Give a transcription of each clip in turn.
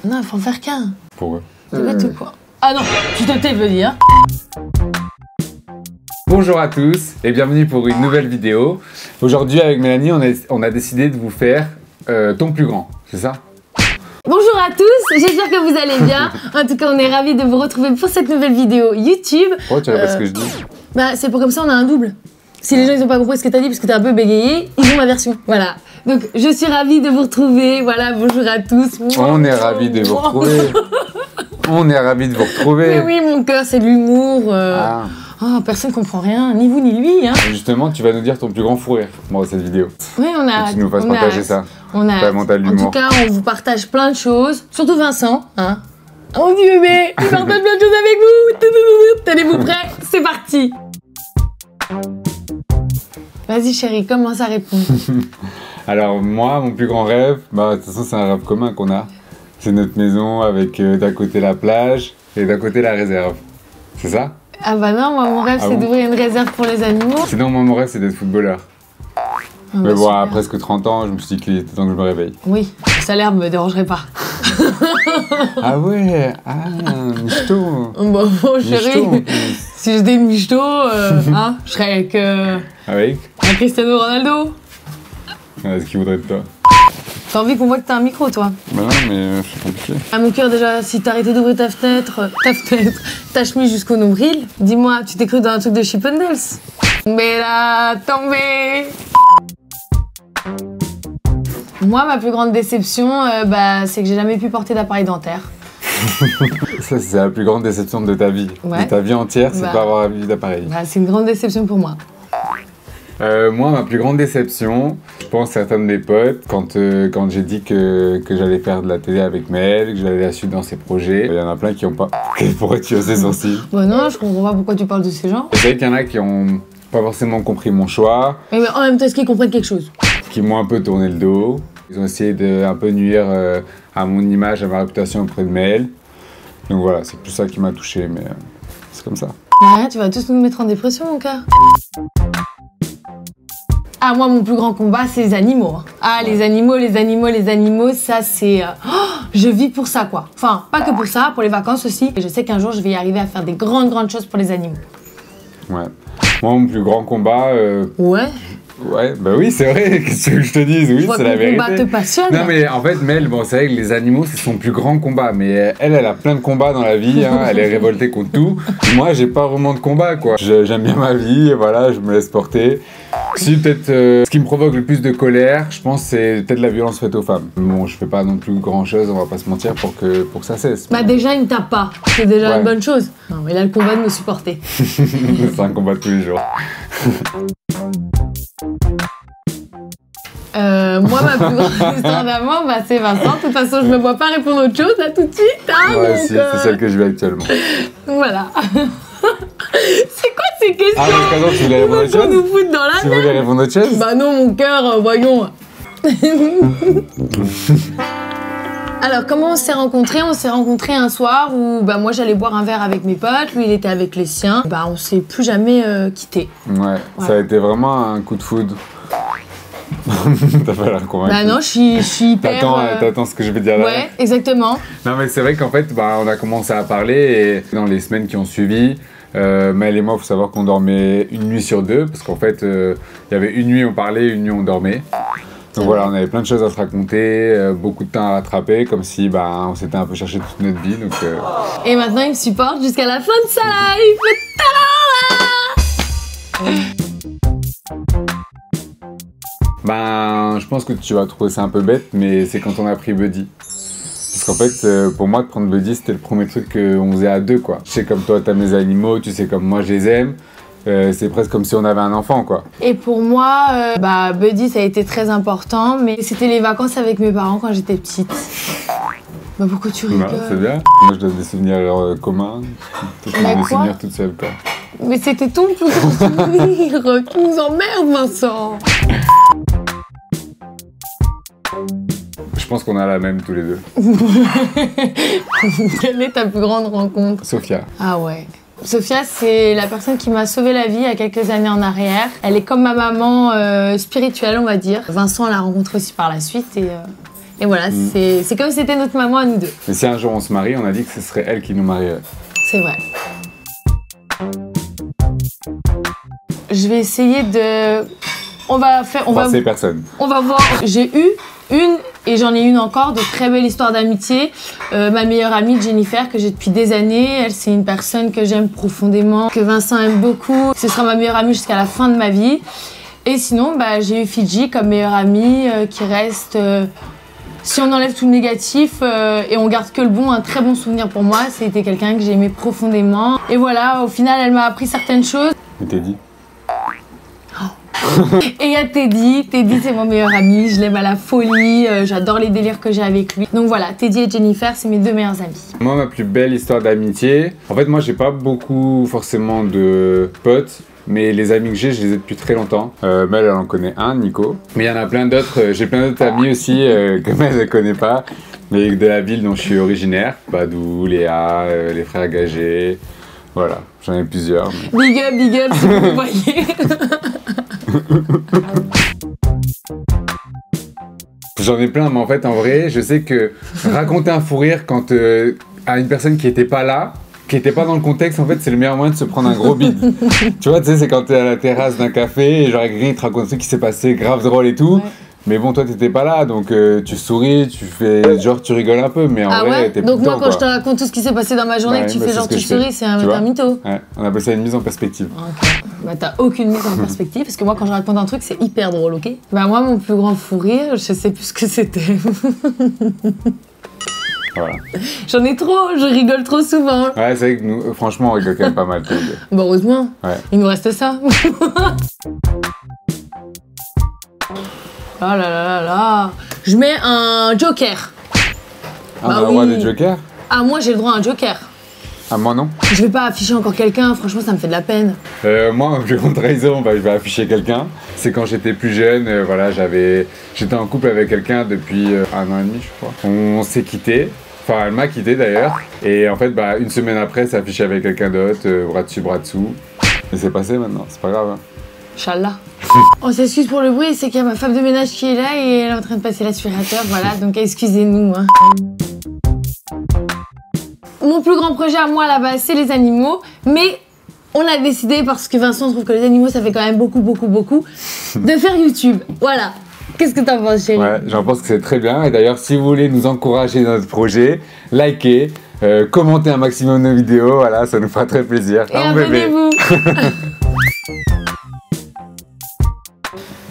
Non, il faut en faire qu'un. Pourquoi? C'est pas tout quoi. Ah non, tu te tais, je veux dire. Bonjour à tous et bienvenue pour une nouvelle vidéo. Aujourd'hui avec Mélanie, on a décidé de vous faire ton plus grand, c'est ça? Bonjour à tous, j'espère que vous allez bien. En tout cas, on est ravis de vous retrouver pour cette nouvelle vidéo YouTube. Pourquoi tu répètes ce que je dis? Bah, c'est pour comme ça, on a un double. Si les gens ils ont pas compris ce que t'as dit parce que t'es un peu bégayé, ils ont ma version. Voilà. Donc, je suis ravie de vous retrouver. Voilà, bonjour à tous. On est ravis de vous retrouver. On est ravis de vous retrouver. Mais oui, mon cœur, c'est de l'humour. Ah. Oh, personne comprend rien, ni vous ni lui. Hein. Justement, tu vas nous dire ton plus grand fou rire dans cette vidéo. Oui, on a. Que tu nous fasses partager ça. On a. Vraiment, t'as de En l'humour. tout cas, on vous partage plein de choses. Surtout Vincent. Hein. Oh Dieu, mais il partage plein de choses avec vous. Tenez-vous prêts? C'est parti. Vas-y chérie, commence à répondre. Alors moi, mon plus grand rêve, bah de toute façon c'est un rêve commun qu'on a. C'est notre maison avec d'un côté la plage et d'un côté la réserve. C'est ça? Ah bah non, moi mon rêve c'est d'ouvrir une réserve pour les animaux. Sinon moi mon rêve c'est d'être footballeur. Mais bon, à presque 30 ans, je me suis dit qu'il était temps que je me réveille. Oui, le salaire me dérangerait pas. Ah ouais, michto. Bon chérie, si j'étais une michto, hein, je serais avec... Avec un Cristiano Ronaldo. Est-ce qu'il voudrait de toi? T'as envie qu'on voit que t'as un micro, toi? Bah non, mais c'est compliqué. Ah mon cœur, déjà, si t'arrêtais d'ouvrir ta chemise jusqu'au nombril, dis-moi, tu t'es cru dans un truc de Chip 'n Dale? Mais là, tombé. Moi, ma plus grande déception, c'est que j'ai jamais pu porter d'appareil dentaire. Ça, c'est la plus grande déception de ta vie. Ouais. De ta vie entière, c'est pas avoir d'appareil. Bah, c'est une grande déception pour moi. Moi, ma plus grande déception, je pense à certains de mes potes, quand j'ai dit que j'allais faire de la télé avec Mel, que j'allais la suivre dans ses projets, il y en a plein qui n'ont pas... Pourquoi tu hausses les sourcils? Bah non, je comprends pas pourquoi tu parles de ces gens. Je sais qu'il y en a qui ont pas forcément compris mon choix. Mais en même temps, est-ce qu'ils comprennent quelque chose? Qui m'ont un peu tourné le dos. Ils ont essayé de un peu nuire à mon image, à ma réputation auprès de Mel. Donc voilà, c'est plus ça qui m'a touché, mais c'est comme ça. Ouais, tu vas tous nous mettre en dépression, mon cœur. Ah, moi, mon plus grand combat, c'est les animaux. Ah, les animaux, ça, c'est... je vis pour ça, quoi. Enfin, pas que pour ça, pour les vacances aussi. Et je sais qu'un jour, je vais y arriver à faire des grandes choses pour les animaux. Ouais. Moi, mon plus grand combat... Ouais. Ouais, bah oui, c'est vrai, qu'est-ce que je te dise, oui, c'est la vérité. Le combat te passionne. Non, mais en fait, Mel, bon, c'est vrai que les animaux, c'est son plus grand combat, mais elle a plein de combats dans la vie, hein, elle est révoltée contre tout. Moi, j'ai pas vraiment de combat, quoi. J'aime bien ma vie, et voilà, je me laisse porter. Si, peut-être, ce qui me provoque le plus de colère, je pense, c'est peut-être la violence faite aux femmes. Bon, je fais pas non plus grand-chose, on va pas se mentir, pour que ça cesse. Bah déjà, il ne tape pas, c'est déjà une bonne chose. Non, il a le combat de me supporter. C'est un combat de tous les jours. Moi, ma plus grande histoire d'amour, c'est Vincent. De toute façon, je me vois pas répondre autre chose là tout de suite. Hein, ouais, c'est celle que je vis actuellement. Voilà. C'est quoi ces questions? Ah, parce que tu voulais répondre autre chose? Nous foutre dans la Tu voulais répondre autre chose? Bah non, mon cœur, voyons. Alors, comment on s'est rencontrés? On s'est rencontrés un soir où moi j'allais boire un verre avec mes potes, lui il était avec les siens. On s'est plus jamais quittés. Ouais, ça a été vraiment un coup de foudre. T'as pas l'air convaincu. Bah non, je suis hyper... T'attends ce que je vais dire là. Ouais, exactement. Non mais c'est vrai qu'en fait, on a commencé à parler et dans les semaines qui ont suivi, Mel et moi, il faut savoir qu'on dormait une nuit sur deux, parce qu'en fait, il y avait une nuit on parlait, une nuit on dormait. Donc voilà, on avait plein de choses à se raconter, beaucoup de temps à rattraper, comme si on s'était un peu cherché toute notre vie. Donc, Et maintenant, il me supporte jusqu'à la fin de sa life. Je pense que tu vas trouver ça un peu bête, mais c'est quand on a pris Buddy. Parce qu'en fait, pour moi, de prendre Buddy, c'était le premier truc qu'on faisait à deux, quoi. Je sais comme toi, t'aimes les animaux, tu sais comme moi, je les aime. C'est presque comme si on avait un enfant, quoi. Et pour moi, Buddy, ça a été très important, mais c'était les vacances avec mes parents quand j'étais petite. Pourquoi tu rigoles? C'est bien. Moi, je donne des souvenirs communs. Tu donnes des souvenirs toute seule, quoi. Mais c'était ton plus grand souvenir. Tu nous emmerdes, Vincent. Je pense qu'on a la même tous les deux. Quelle est ta plus grande rencontre? Sophia. Ah ouais. Sophia, c'est la personne qui m'a sauvé la vie il y a quelques années en arrière. Elle est comme ma maman spirituelle, on va dire. Vincent l'a rencontrée aussi par la suite et Et voilà, c'est comme si c'était notre maman à nous deux. Mais si un jour on se marie, on a dit que ce serait elle qui nous marierait. C'est vrai. Je vais essayer de... On va Personne. On va voir. J'ai eu une, et j'en ai une encore, de très belles histoires d'amitié. Ma meilleure amie, Jennifer, que j'ai depuis des années. Elle, c'est une personne que j'aime profondément, que Vincent aime beaucoup. Ce sera ma meilleure amie jusqu'à la fin de ma vie. Et sinon, bah, j'ai eu Fidji comme meilleure amie, qui reste... si on enlève tout le négatif et on garde que le bon, un très bon souvenir pour moi. C'était quelqu'un que j'aimais profondément. Et voilà, au final, elle m'a appris certaines choses. Et Teddy. Et il y a Teddy. Teddy, c'est mon meilleur ami. Je l'aime à la folie. J'adore les délires que j'ai avec lui. Donc voilà, Teddy et Jennifer, c'est mes deux meilleurs amis. Moi, ma plus belle histoire d'amitié. En fait, moi, j'ai pas beaucoup forcément de potes. Mais les amis que j'ai, je les ai depuis très longtemps. Mel, elle en connaît un, Nico. Mais il y en a plein d'autres. J'ai plein d'autres amis aussi que Mel ne connaît pas. Mais de la ville dont je suis originaire. Badou, Léa, les frères Gagé. Voilà, j'en ai plusieurs. Mais... Big up, si vous voyez. J'en ai plein, mais en fait, en vrai, je sais que raconter un fou rire quand à une personne qui était pas là, qui était pas dans le contexte, en fait, c'est le meilleur moyen de se prendre un gros bide. Tu vois, tu sais, c'est quand t'es à la terrasse d'un café et genre quelqu'un te raconte un truc qui s'est passé grave drôle et tout. Ouais. Mais bon, toi, t'étais pas là, donc tu souris, tu fais genre tu rigoles un peu, mais en vrai, t'es donc moi, temps, quand je te raconte tout ce qui s'est passé dans ma journée, que tu fais genre tu souris, c'est un mytho. Ouais, on appelle ça une mise en perspective. Okay. Bah t'as aucune mise en perspective, parce que moi, quand je raconte un truc, c'est hyper drôle, ok? Bah moi, mon plus grand fou rire, je sais plus ce que c'était. Voilà. J'en ai trop, je rigole trop souvent. Ouais, c'est vrai que nous, franchement, on rigole quand même pas mal. Bah heureusement, ouais. Il nous reste ça. Ah là là là là. Je mets un joker. Ah, on a le droit des jokers? Ah, moi j'ai le droit à un joker. Ah, moi non. Je vais pas afficher encore quelqu'un, franchement ça me fait de la peine. Moi, en plus grande trahison, bah, je vais afficher quelqu'un. C'est quand j'étais plus jeune, voilà, j'étais en couple avec quelqu'un depuis 1 an et demi, je crois. On s'est quittés. Enfin, elle m'a quitté d'ailleurs. Et en fait, bah, une semaine après, ça affiché avec quelqu'un d'autre, bras dessus, bras dessous. Et c'est passé maintenant, c'est pas grave. Hein. Inch'Allah. On s'excuse pour le bruit, c'est qu'il y a ma femme de ménage qui est là et elle est en train de passer l'aspirateur, voilà, donc excusez-nous. Hein. Mon plus grand projet à moi là-bas, c'est les animaux, mais on a décidé, parce que Vincent trouve que les animaux, ça fait quand même beaucoup, de faire YouTube. Voilà. Qu'est-ce que t'en penses, chérie? Ouais, j'en pense que c'est très bien. Et d'ailleurs, si vous voulez nous encourager dans notre projet, likez, commentez un maximum nos vidéos, voilà, ça nous fera très plaisir. Et abonnez-vous.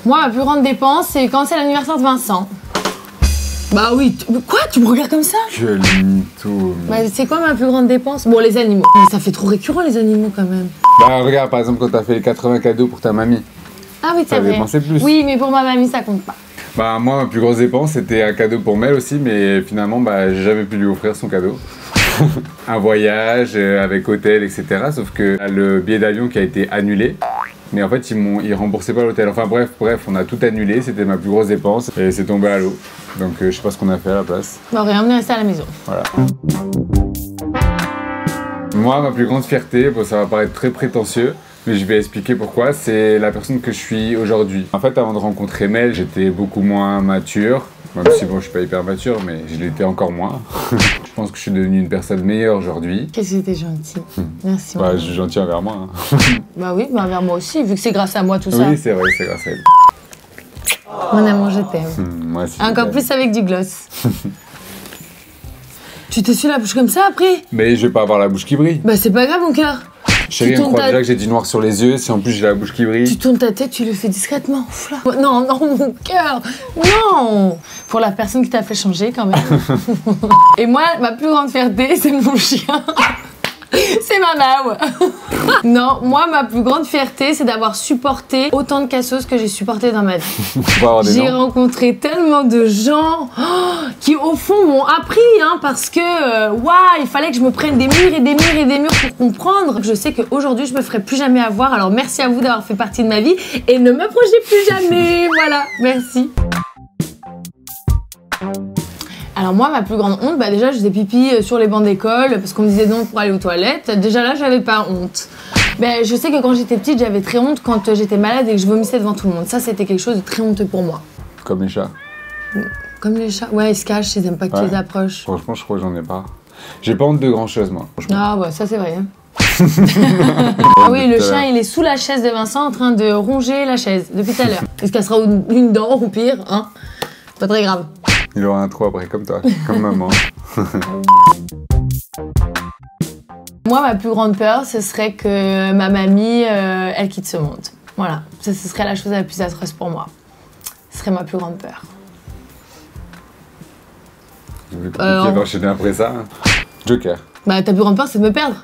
Moi, ma plus grande dépense, c'est quand c'est l'anniversaire de Vincent. Bah oui, quoi? Tu me regardes comme ça? Quel mytho. Bah, c'est quoi ma plus grande dépense? Bon, les animaux. Mais ça fait trop récurrent, les animaux, quand même. Bah regarde, par exemple, quand t'as fait les 80 cadeaux pour ta mamie. Ah oui, c'est vrai. Dépensé plus. Oui, mais pour ma mamie, ça compte pas. Bah moi, ma plus grosse dépense, c'était un cadeau pour Mel aussi, mais finalement, bah j'ai jamais pu lui offrir son cadeau. Un voyage avec hôtel, etc. Sauf que le billet d'avion qui a été annulé. Mais en fait, ils remboursaient pas l'hôtel. Enfin bref, on a tout annulé. C'était ma plus grosse dépense et c'est tombé à l'eau. Donc je sais pas ce qu'on a fait à la place. Bon, rien, on est resté à la maison. Voilà. Moi, ma plus grande fierté, bon, ça va paraître très prétentieux, mais je vais expliquer pourquoi. C'est la personne que je suis aujourd'hui. En fait, avant de rencontrer Mel, j'étais beaucoup moins mature. Même si bon, je suis pas hyper mature, mais je l'étais encore moins. Je pense que je suis devenu une personne meilleure aujourd'hui. Qu'est-ce que t'es gentil. Merci. Bah, je suis gentil envers moi. Hein. Bah oui, bah envers moi aussi, vu que c'est grâce à moi tout ça. Oui, c'est vrai, c'est grâce à elle. Mon amour, je t'aime. Moi aussi. Encore plus avec du gloss. Tu t'essuies la bouche comme ça après? Mais je vais pas avoir la bouche qui brille. Bah c'est pas grave mon cœur. Chérie, on croit déjà que j'ai du noir sur les yeux, si en plus j'ai la bouche qui brille. Tu tournes ta tête, tu le fais discrètement. Non, non, mon cœur, non. Pour la personne qui t'a fait changer quand même. Et moi, ma plus grande fierté, c'est mon chien. C'est Mamao. Non, moi, ma plus grande fierté, c'est d'avoir supporté autant de cassos que j'ai supporté dans ma vie. J'ai rencontré tellement de gens qui, au fond, m'ont appris, hein, parce que, il fallait que je me prenne des murs et des murs et des murs pour comprendre. Je sais qu'aujourd'hui, je me ferai plus jamais avoir. Alors, merci à vous d'avoir fait partie de ma vie et ne m'approchez plus jamais. Voilà, merci. Alors moi, ma plus grande honte, bah déjà, je faisais pipi sur les bancs d'école parce qu'on me disait non pour aller aux toilettes. Déjà là, j'avais pas honte. Mais je sais que quand j'étais petite, j'avais très honte quand j'étais malade et que je vomissais devant tout le monde. Ça, c'était quelque chose de très honteux pour moi. Comme les chats. Comme les chats. Ouais, ils se cachent, ils aiment pas que tu les approches. Franchement, je crois que j'en ai pas. J'ai pas honte de grand chose, moi. Ah ouais, ça c'est vrai. Hein. Ah oui, le chien, il est sous la chaise de Vincent en train de ronger la chaise depuis tout à l'heure. Il se cassera une dent ou pire, hein. Pas très grave. Il aura un trou après, comme toi, comme maman. Moi, ma plus grande peur, ce serait que ma mamie, elle quitte ce monde. Voilà, ça, ce serait la chose la plus atroce pour moi. Ce serait ma plus grande peur. C'est compliqué d'enchaîner après ça. Joker. Bah, ta plus grande peur, c'est de me perdre.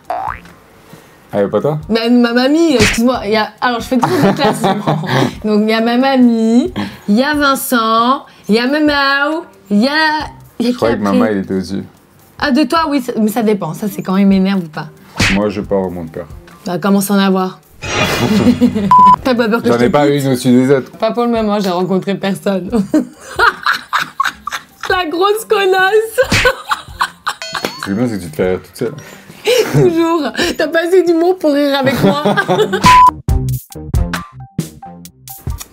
Ah, pas toi? Bah, ma mamie, excuse-moi, alors je fais tout le classement. Donc, il y a ma mamie, il y a Vincent, il y a Mamao, il y a Je croyais que maman, il était au-dessus. Ah, de toi, oui, mais ça dépend. Ça, c'est quand il m'énerve ou pas. Moi, je pas vraiment de peur. Bah, comment s'en avoir? T'as pas peur que j'en ai pas une au-dessus des autres. Pas pour le moment, j'ai rencontré personne. La grosse connasse. Ce qui est bien, c'est que tu te fais rire toute seule. Toujours. T'as pas assez d'humour pour rire avec moi.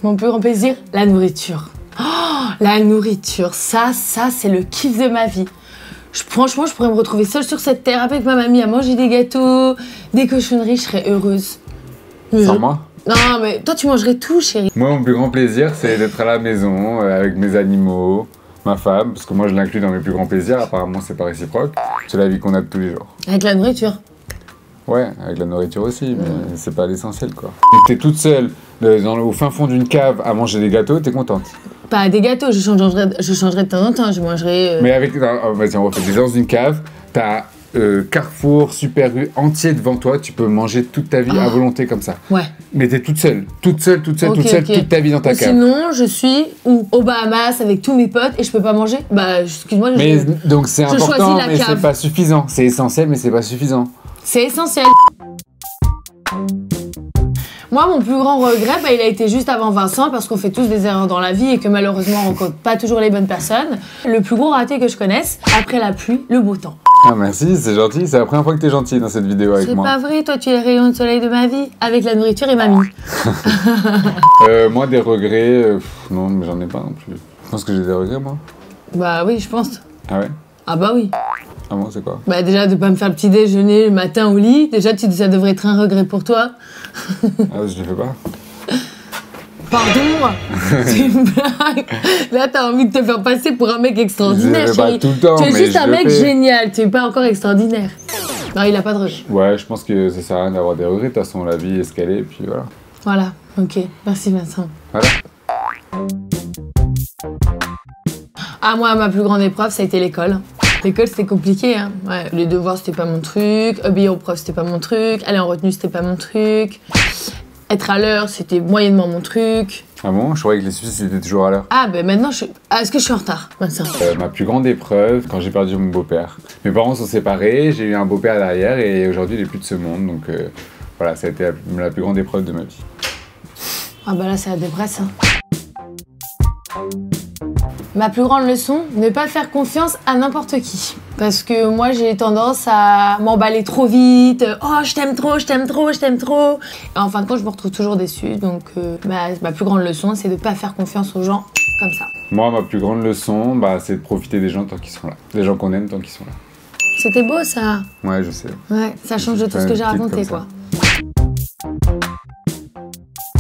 Mon plus grand plaisir, la nourriture. Oh, la nourriture, ça c'est le kiff de ma vie. Franchement, je pourrais me retrouver seule sur cette terre avec ma mamie à manger des gâteaux, des cochonneries, je serais heureuse. Sans moi? Non, mais toi, tu mangerais tout, chérie. Moi, mon plus grand plaisir, c'est d'être à la maison avec mes animaux, ma femme, parce que moi, je l'inclus dans mes plus grands plaisirs. Apparemment, c'est pas réciproque. C'est la vie qu'on a de tous les jours. Avec la nourriture? Ouais, avec la nourriture aussi, mais c'est pas l'essentiel, quoi. T'es toute seule au fin fond d'une cave à manger des gâteaux, t'es contente? Pas des gâteaux, je changerai de temps en temps, je mangerai... Mais avec... Vas-y, on refait. T'es dans une cave, t'as Carrefour, Super U entier devant toi, tu peux manger toute ta vie à volonté comme ça. Ouais. Mais t'es toute seule, toute seule, toute ta vie dans ta cave. Sinon, je suis aux Bahamas avec tous mes potes et je peux pas manger. Bah, excuse-moi, donc c'est important, mais c'est pas suffisant. C'est essentiel, mais c'est pas suffisant. C'est essentiel. Moi, mon plus grand regret, il a été juste avant Vincent, parce qu'on fait tous des erreurs dans la vie et que malheureusement, on rencontre pas toujours les bonnes personnes. Le plus gros raté que je connaisse, après la pluie, le beau temps. Ah merci, c'est gentil. C'est la première fois que t'es gentil dans cette vidéo avec moi. C'est pas vrai, toi, tu es le rayon de soleil de ma vie, avec la nourriture et mamie. Moi, des regrets, non, mais j'en ai pas non plus. Je pense que j'ai des regrets, moi. Bah oui, je pense. Ah ouais? Ah bah oui. Ah bon, c'est quoi? Bah déjà, de pas me faire le petit déjeuner le matin au lit, déjà, ça devrait être un regret pour toi. Ah, je le fais pas. Pardon. C'est une blague. Là, t'as envie de te faire passer pour un mec extraordinaire, je le fais chérie. pas tout le temps, tu es mais juste un mec génial, tu es pas encore extraordinaire. Non, il a pas de regret. Ouais, je pense que ça sert à rien d'avoir des regrets. De toute façon, la vie est ce qu'elle est, et puis voilà. Voilà, ok. Merci, Vincent. Voilà. Ah, moi, ma plus grande épreuve, ça a été l'école. L'école, c'était compliqué, hein. Ouais, les devoirs, c'était pas mon truc. Obéir aux profs, c'était pas mon truc. Aller en retenue, c'était pas mon truc. Être à l'heure, c'était moyennement mon truc. Ah bon? Je croyais que les Suisses, c'était toujours à l'heure. Ah, ben maintenant, est-ce que je suis en retard, Vincent? Ma plus grande épreuve, quand j'ai perdu mon beau-père. Mes parents sont séparés, j'ai eu un beau-père derrière, et aujourd'hui, il est plus de ce monde. Donc voilà, ça a été la plus grande épreuve de ma vie. Ah bah là, c'est la dépresse, hein. Ma plus grande leçon, ne pas faire confiance à n'importe qui. Parce que moi, j'ai tendance à m'emballer trop vite. Oh, je t'aime trop, je t'aime trop, je t'aime trop. Et en fin de compte, je me retrouve toujours déçue. Donc, ma plus grande leçon, c'est de pas faire confiance aux gens comme ça. Moi, ma plus grande leçon, c'est de profiter des gens tant qu'ils sont là. Des gens qu'on aime tant qu'ils sont là. C'était beau, ça. Ouais, je sais. Ouais, ça change de tout ce que j'ai raconté, quoi.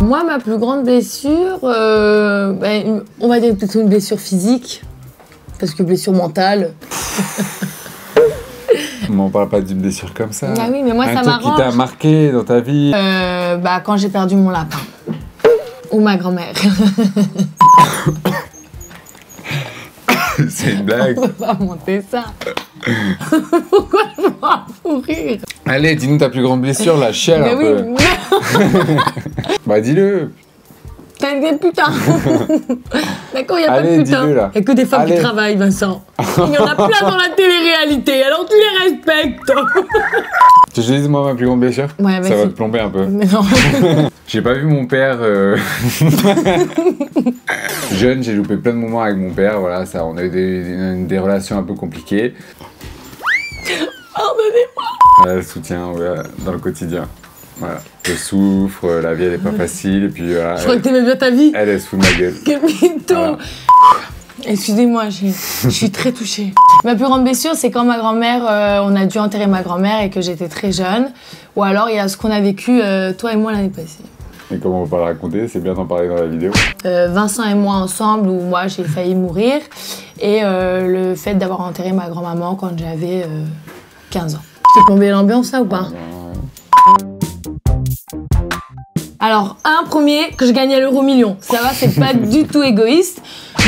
Moi, ma plus grande blessure, on va dire plutôt une blessure physique, parce que blessure mentale. Mais on parle pas d'une blessure comme ça. Ah oui, mais moi, ça m'arrange. Un truc qui t'a marqué dans ta vie. Quand j'ai perdu mon lapin. Ou ma grand-mère. C'est une blague. On peut pas monter ça. Pourquoi je m'en fous rire? Allez, dis-nous ta plus grande blessure, la chiale un peu. Bah dis-le. T'as des putains. D'accord, il n'y a pas de putains. Il n'y a que des femmes qui travaillent, Vincent. Il y en a plein dans la télé-réalité, alors tu les respectes. Tu te dis, moi, ma plus grande blessure? Ouais, ça va te plomber un peu. Mais non. J'ai pas vu mon père. Jeune, j'ai loupé plein de moments avec mon père. Voilà, ça, on a eu des relations un peu compliquées. Pardonnez-moi. Le soutien dans le quotidien. Voilà. Je souffre, la vie elle est pas facile, et puis voilà. Je crois que t'aimais bien ta vie. Elle se fout de ma gueule. Quel mytho. Voilà. Excusez-moi, je suis très touchée. Ma plus grande blessure, c'est quand ma grand-mère, on a dû enterrer ma grand-mère et que j'étais très jeune. Ou alors, il y a ce qu'on a vécu, toi et moi, l'année passée. Et comment on va pas le raconter? C'est bien d'en parler dans la vidéo. Vincent et moi ensemble, où moi, j'ai failli mourir. Et le fait d'avoir enterré ma grand-maman quand j'avais 15 ans. T'es plombé l'ambiance, là, ou pas? Alors, un premier, que je gagnais l'euro-million. Ça va, c'est pas du tout égoïste.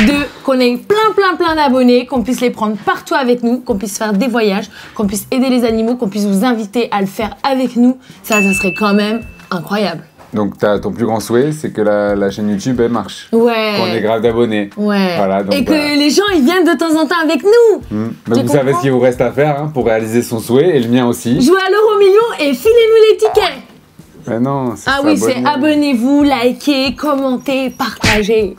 Deux, qu'on ait plein d'abonnés, qu'on puisse les prendre partout avec nous, qu'on puisse faire des voyages, qu'on puisse aider les animaux, qu'on puisse vous inviter à le faire avec nous. Ça serait quand même incroyable. Donc ton plus grand souhait, c'est que la chaîne YouTube, elle marche. Ouais. Qu'on ait grave d'abonnés. Ouais. Voilà, donc, et que les gens, ils viennent de temps en temps avec nous. Donc vous savez ce qu'il vous reste à faire hein, pour réaliser son souhait, et le mien aussi. Jouez à l'euro-million et filez-nous les tickets. Mais non, ah oui, c'est abonnez-vous, likez, commentez, partagez.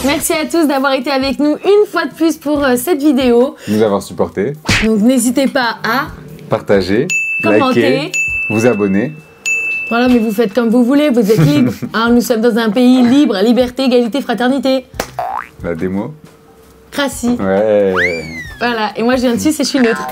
Merci à tous d'avoir été avec nous une fois de plus pour cette vidéo. Nous avoir supportés. Donc n'hésitez pas à partager, commenter, liker, vous abonner. Voilà, mais vous faites comme vous voulez, vous êtes libres. Hein, nous sommes dans un pays libre, liberté, égalité, fraternité. La démo. Crassi. Ouais. Voilà, et moi je viens de Suisse et je suis neutre.